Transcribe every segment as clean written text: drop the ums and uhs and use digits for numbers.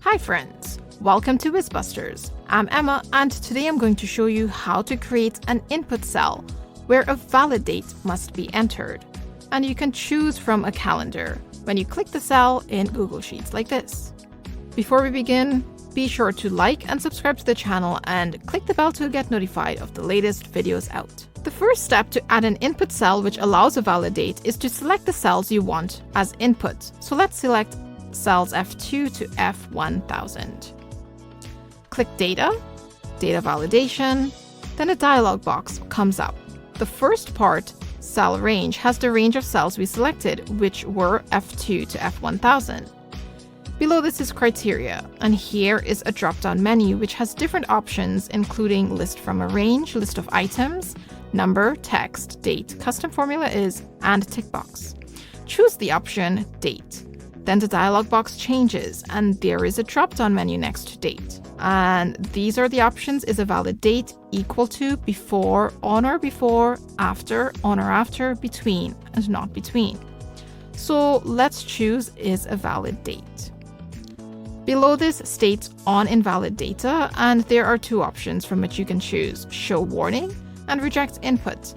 Hi friends, welcome to Whizbusters. I'm Emma and today I'm going to show you how to create an input cell where a valid date must be entered. And you can choose from a calendar when you click the cell in Google Sheets like this. Before we begin, be sure to like and subscribe to the channel and click the bell to get notified of the latest videos out. The first step to add an input cell which allows a valid date is to select the cells you want as input. So let's select cells F2 to F1000. Click Data, Data Validation, then a dialog box comes up. The first part, Cell Range, has the range of cells we selected, which were F2 to F1000. Below this is Criteria, and here is a drop-down menu which has different options including List from a range, List of items, Number, Text, Date, Custom Formula is, and Tick box. Choose the option Date. Then the dialog box changes and there is a drop-down menu next to Date. And these are the options: is a valid date, equal to, before, on or before, after, on or after, between, and not between. So let's choose is a valid date. Below this states on invalid data, and there are two options from which you can choose: show warning and reject input.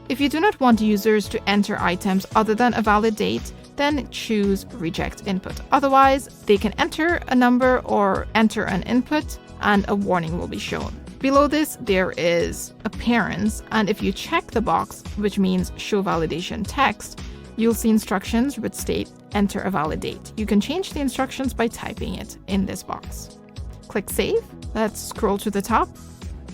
If you do not want users to enter items other than a valid date, then choose reject input. Otherwise, they can enter a number or enter an input and a warning will be shown. Below this, there is appearance, and if you check the box, which means show validation text, you'll see instructions which state enter a valid date. You can change the instructions by typing it in this box. Click Save. Let's scroll to the top.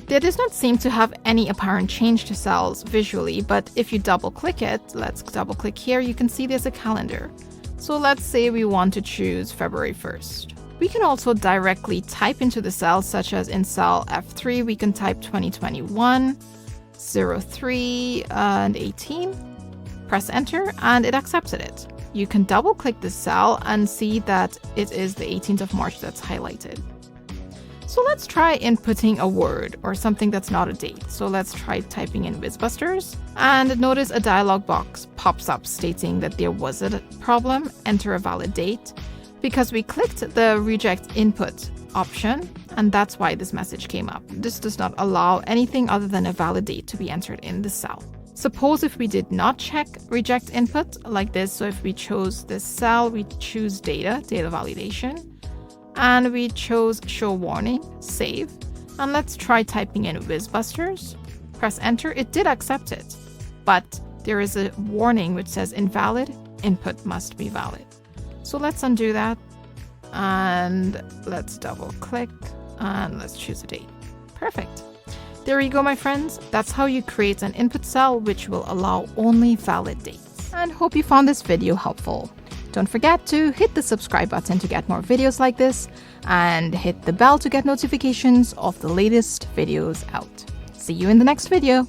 There does not seem to have any apparent change to cells visually, but if you double click it, let's double click here, you can see there's a calendar. So let's say we want to choose February 1st. We can also directly type into the cells, such as in cell F3, we can type 2021, 03, and 18. Press enter and it accepted it. You can double click the cell and see that it is the 18th of March that's highlighted. So let's try inputting a word or something that's not a date. So let's try typing in Whizbusters and notice a dialog box pops up stating that there was a problem, enter a valid date, because we clicked the reject input option, and that's why this message came up. This does not allow anything other than a valid date to be entered in the cell. Suppose if we did not check reject input like this, so if we chose this cell, we choose data validation, and we chose show warning, save, and let's try typing in Whizbusters. Press enter, it did accept it, but there is a warning which says invalid, input must be valid. So let's undo that, and let's double click, and let's choose a date. Perfect. There you go, my friends. That's how you create an input cell which will allow only valid dates. And hope you found this video helpful. Don't forget to hit the subscribe button to get more videos like this, and hit the bell to get notifications of the latest videos out. See you in the next video.